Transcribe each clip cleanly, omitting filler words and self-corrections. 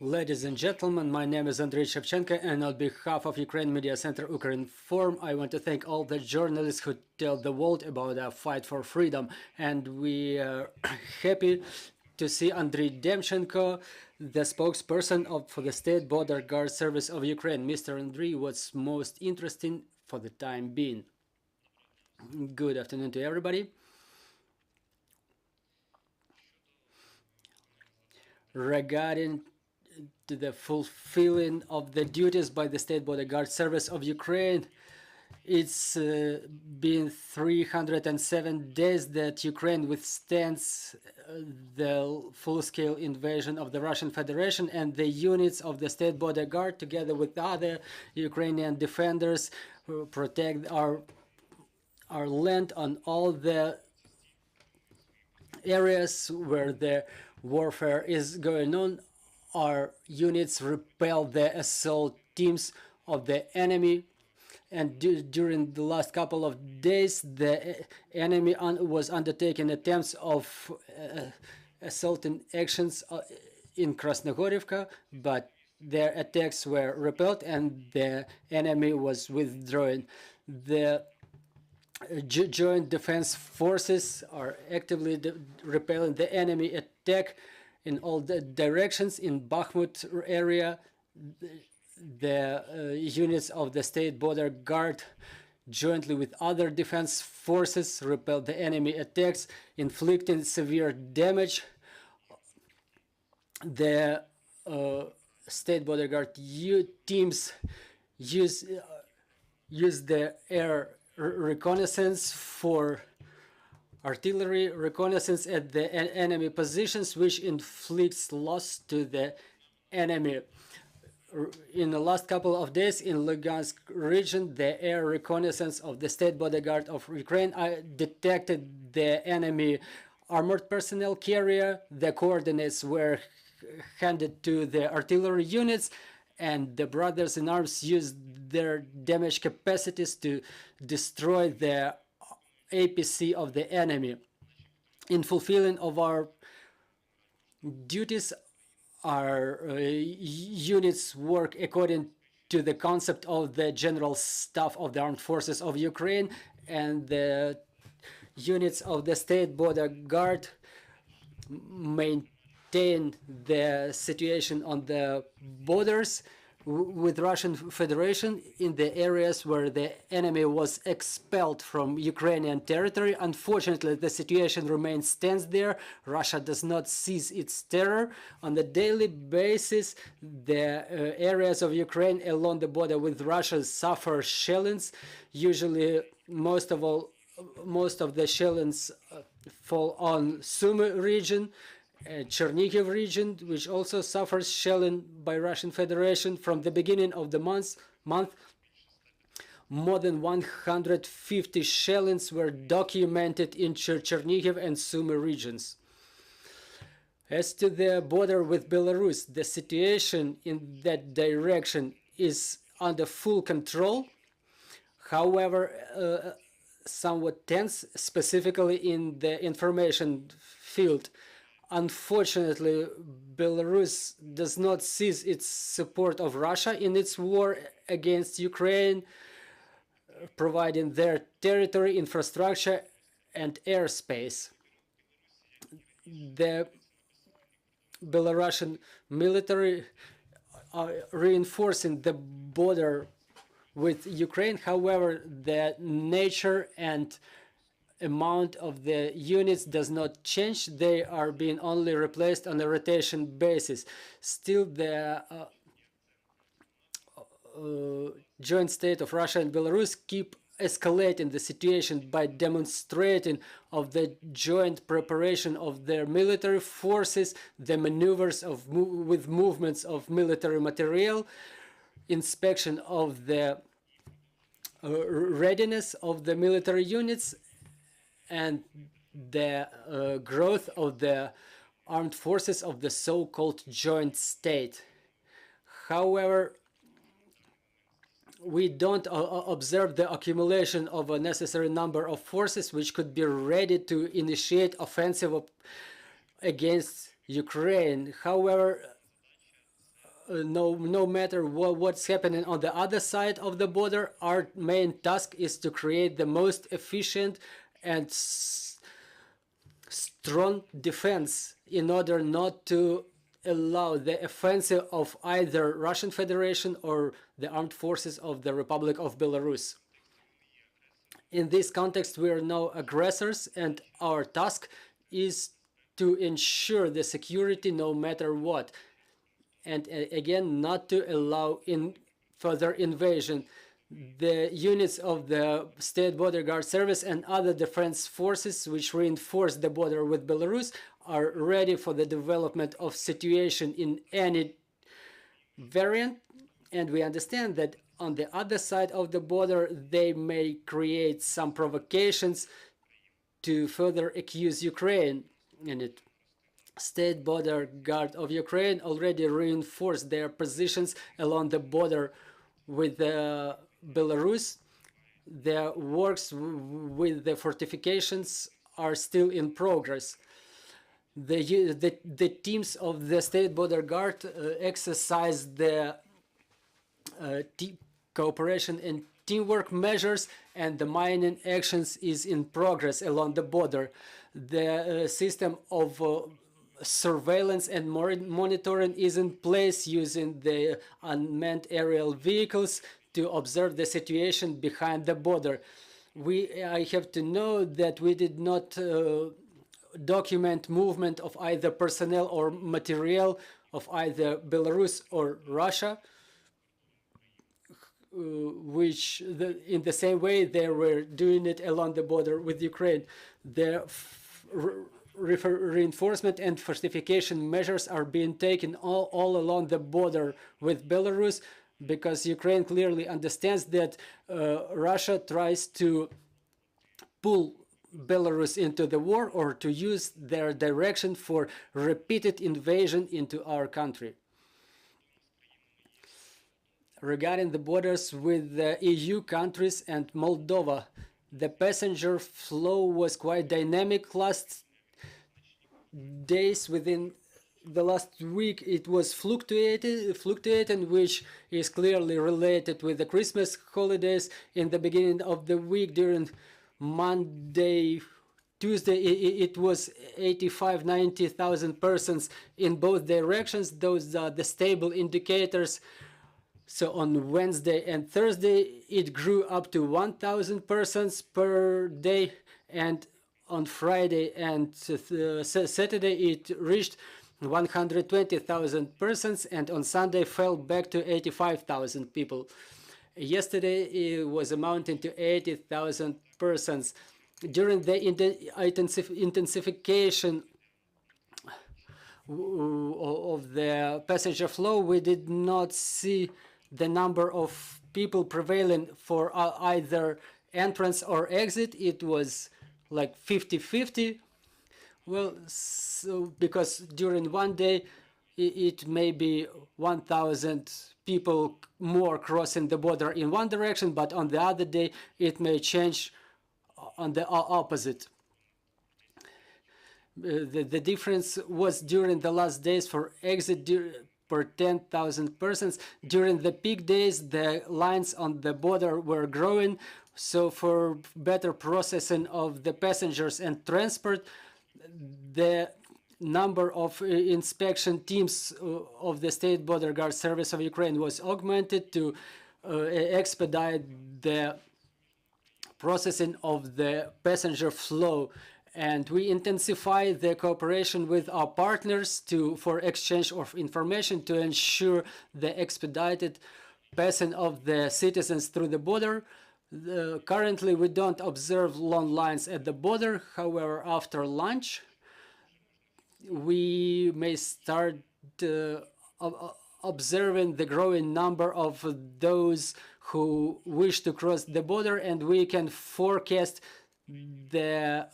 Ladies and gentlemen, my name is Andrii Demchenko, and on behalf of Ukraine Media Center Ukrinform, I want to thank all the journalists who tell the world about our fight for freedom. And we are happy to see Andrii Demchenko, the spokesperson for the State Border Guard Service of Ukraine. Mr. Andrii, what's most interesting for the time being? Good afternoon to everybody. Regarding to the fulfilling of the duties by the State Border Guard Service of Ukraine, it's been 307 days that Ukraine withstands the full-scale invasion of the Russian Federation, and the units of the State Border Guard, together with other Ukrainian defenders, protect our land on all the areas where the warfare is going on. Our units repel the assault teams of the enemy, and during the last couple of days the enemy was undertaking attempts of assaulting actions in Krasnogorivka, but their attacks were repelled and the enemy was withdrawing. The joint defense forces are actively repelling the enemy attack in all the directions. In Bakhmut area, the units of the State Border Guard, jointly with other defense forces, repelled the enemy attacks, inflicting severe damage. The State Border Guard teams use the air reconnaissance for artillery reconnaissance at the enemy positions, which inflicts loss to the enemy. In the last couple of days in Lugansk region, the air reconnaissance of the State Border Guard of Ukraine detected the enemy armored personnel carrier. The coordinates were handed to the artillery units, and the brothers in arms used their damage capacities to destroy the APC of the enemy. In fulfilling of our duties, our units work according to the concept of the General Staff of the Armed Forces of Ukraine, and the units of the State Border Guard maintain the situation on the borders with Russian Federation in the areas where the enemy was expelled from Ukrainian territory. Unfortunately, the situation remains tense there. Russia does not cease its terror. On a daily basis, the areas of Ukraine along the border with Russia suffer shellings. Usually, most of the shellings fall on Sumy region, Chernihiv region, which also suffers shelling by Russian Federation. From the beginning of the month, more than 150 shellings were documented in Chernihiv and Sumy regions. As to the border with Belarus, the situation in that direction is under full control. However, somewhat tense, specifically in the information field. Unfortunately, Belarus does not cease its support of Russia in its war against Ukraine, providing their territory, infrastructure, and airspace. The Belarusian military are reinforcing the border with Ukraine. However, the nature and amount of the units does not change. They are being only replaced on a rotation basis. Still, the joint state of Russia and Belarus keep escalating the situation by demonstrating of the joint preparation of their military forces, the maneuvers with movements of military material, inspection of the readiness of the military units, and the growth of the armed forces of the so-called joint state. However, we don't observe the accumulation of a necessary number of forces which could be ready to initiate offensive against Ukraine. However, no matter what's happening on the other side of the border, our main task is to create the most efficient and strong defense in order not to allow the offensive of either Russian Federation or the armed forces of the Republic of Belarus. In this context, we are no aggressors, and our task is to ensure the security no matter what. And again, not to allow further invasion. The units of the State Border Guard Service and other defense forces which reinforce the border with Belarus are ready for the development of situation in any variant. And we understand that on the other side of the border, they may create some provocations to further accuse Ukraine. And it State Border Guard of Ukraine already reinforced their positions along the border with Belarus. Their works with the fortifications are still in progress. The teams of the State Border Guard exercise the cooperation and teamwork measures, and the mining actions is in progress along the border. The system of surveillance and monitoring is in place using the unmanned aerial vehicles to observe the situation behind the border. I have to know that we did not document movement of either personnel or material of either Belarus or Russia, which in the same way they were doing it along the border with Ukraine. The reinforcement and fortification measures are being taken all along the border with Belarus, because Ukraine clearly understands that Russia tries to pull Belarus into the war or to use their direction for repeated invasion into our country. Regarding the borders with the EU countries and Moldova, the passenger flow was quite dynamic last days. Within the last week it was fluctuating, which is clearly related with the Christmas holidays. In the beginning of the week, during Monday, Tuesday, it was 85-90,000 persons in both directions. Those are the stable indicators. So on Wednesday and Thursday, it grew up to 1,000 persons per day, and on Friday and Saturday, it reached 120,000 persons, and on Sunday fell back to 85,000 people. Yesterday, it was amounting to 80,000 persons. During the intensification of the passenger flow, we did not see the number of people prevailing for either entrance or exit. It was like 50-50. Well, so because during one day it may be 1,000 people more crossing the border in one direction, but on the other day it may change on the opposite. The difference was during the last days for exit per 10,000 persons. During the peak days, the lines on the border were growing, so for better processing of the passengers and transport, the number of inspection teams of the State Border Guard Service of Ukraine was augmented to expedite the processing of the passenger flow. And we intensify the cooperation with our partners for exchange of information to ensure the expedited passing of the citizens through the border. Currently, we don't observe long lines at the border. However, after lunch, we may start observing the growing number of those who wish to cross the border, and we can forecast the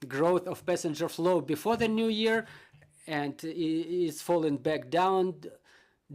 growth of passenger flow before the new year, and it's falling back down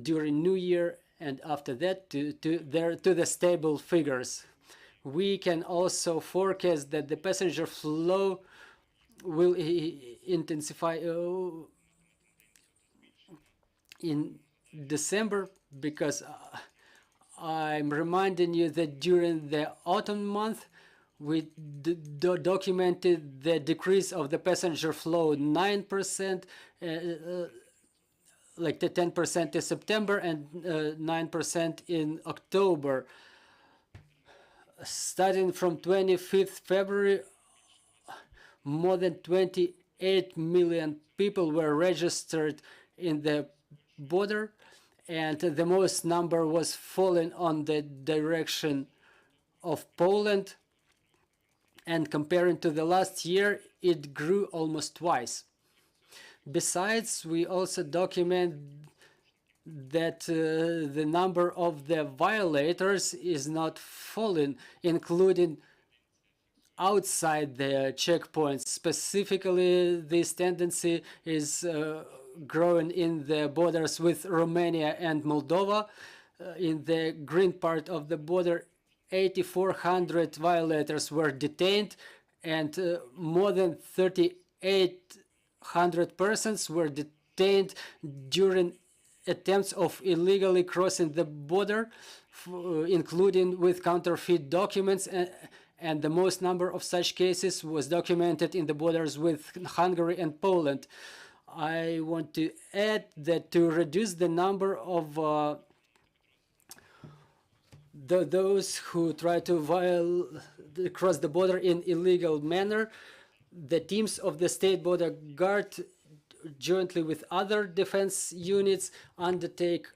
during New Year, and after that to the stable figures. We can also forecast that the passenger flow will intensify in December, because I'm reminding you that during the autumn month, we documented the decrease of the passenger flow 9%, like the 10% in September and 9% in October. Starting from 25th February, more than 28 million people were registered in the border, and the most number was falling on the direction of Poland, and comparing to the last year, it grew almost twice. Besides, we also document that the number of the violators is not falling, including outside the checkpoints. Specifically, this tendency is growing in the borders with Romania and Moldova. In the green part of the border, 8,400 violators were detained, and more than 3,800 persons were detained during attempts of illegally crossing the border, including with counterfeit documents, and the most number of such cases was documented in the borders with Hungary and Poland. I want to add that to reduce the number of those who try to cross the border in illegal manner, the teams of the State Border Guard, jointly with other defense units, undertake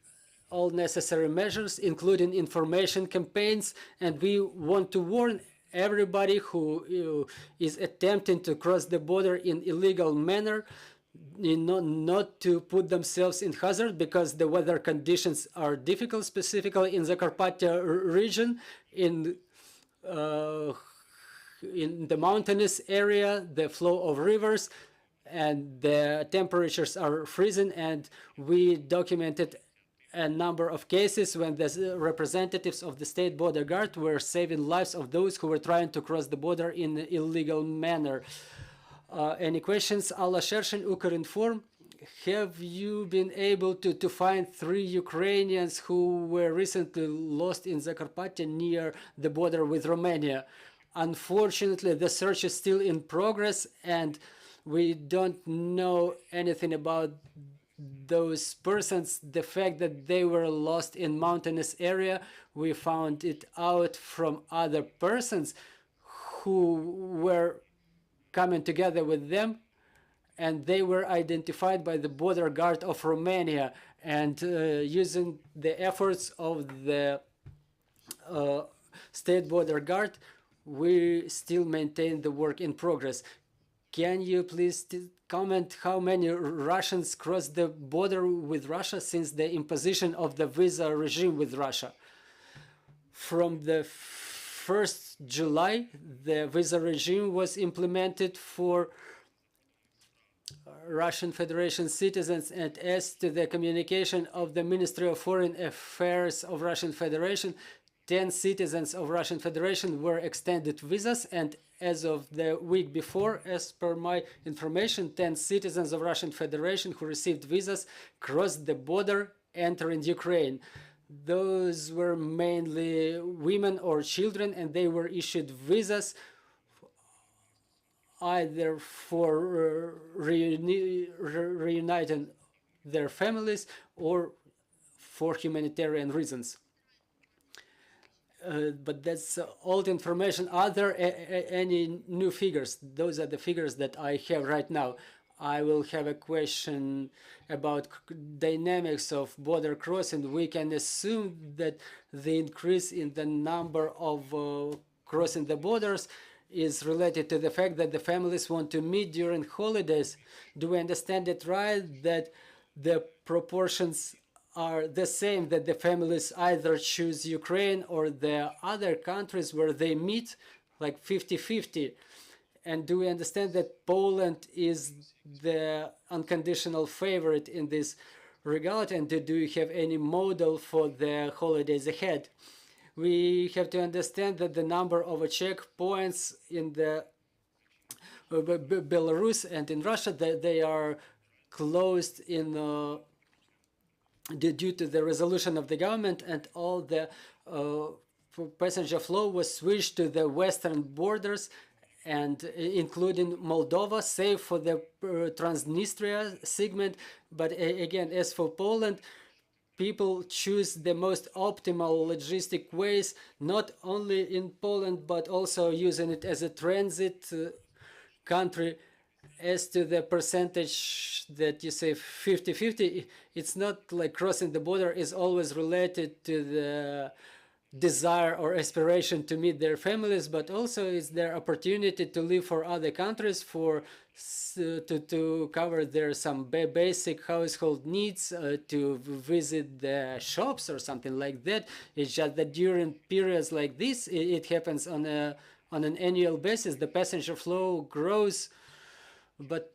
all necessary measures, including information campaigns, and we want to warn everybody who is attempting to cross the border in illegal manner not to put themselves in hazard, because the weather conditions are difficult, specifically in the Carpathia region. In the mountainous area, the flow of rivers and the temperatures are freezing, and we documented a number of cases when the representatives of the State Border Guard were saving lives of those who were trying to cross the border in an illegal manner. Any questions? Alla Shershin, Ukrinform. Have you been able to find 3 Ukrainians who were recently lost in Zakarpattia near the border with Romania? Unfortunately, the search is still in progress, and we don't know anything about those persons. The fact that they were lost in mountainous area, we found it out from other persons who were coming together with them, and they were identified by the border guard of Romania, and using the efforts of the State Border Guard, we still maintain the work in progress. Can you please comment how many Russians crossed the border with Russia since the imposition of the visa regime with Russia? From the 1st July, the visa regime was implemented for Russian Federation citizens, and as to the communication of the Ministry of Foreign Affairs of Russian Federation, 10 citizens of Russian Federation were extended visas, and as of the week before, as per my information, 10 citizens of Russian Federation who received visas crossed the border entering Ukraine. Those were mainly women or children, and they were issued visas either for reuniting their families or for humanitarian reasons. But that's old information. Are there any new figures? Those are the figures that I have right now. I will have a question about dynamics of border crossing. We can assume that the increase in the number of crossing the borders is related to the fact that the families want to meet during holidays. Do we understand it right, that the proportions are the same, that the families either choose Ukraine or the other countries where they meet, like 50-50? And do we understand that Poland is the unconditional favorite in this regard? And do you have any model for the holidays ahead? We have to understand that the number of checkpoints in the Belarus and in Russia, that they are closed in due to the resolution of the government, and all the passenger flow was switched to the western borders, and including Moldova, save for the Transnistria segment. But again, as for Poland, people choose the most optimal logistic ways, not only in Poland, but also using it as a transit country. As to the percentage that you say 50-50, it's not like crossing the border is always related to the desire or aspiration to meet their families, but also it's their opportunity to live for other countries, for to cover their some basic household needs, to visit the shops or something like that. It's just that during periods like this, it happens on an annual basis. The passenger flow grows. But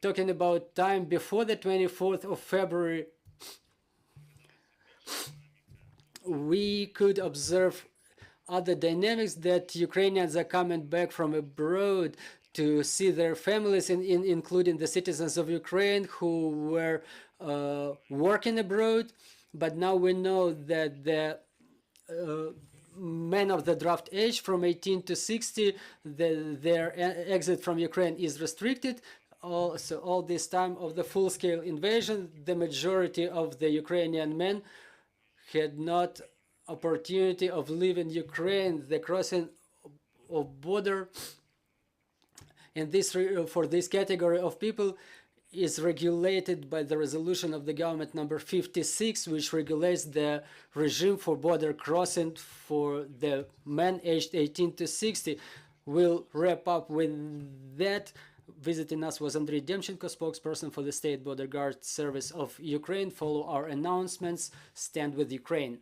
talking about time before the 24th of February, we could observe other dynamics, that Ukrainians are coming back from abroad to see their families, including the citizens of Ukraine who were working abroad. But now we know that the men of the draft age from 18 to 60, their exit from Ukraine is restricted. So all this time of the full-scale invasion, the majority of the Ukrainian men had not opportunity of leaving Ukraine. The crossing of border, and this for this category of people is regulated by the resolution of the government number 56, which regulates the regime for border crossing for the men aged 18 to 60. We'll wrap up with that. Visiting us was Andrii Demchenko, spokesperson for the State Border Guard Service of Ukraine. Follow our announcements. Stand with Ukraine.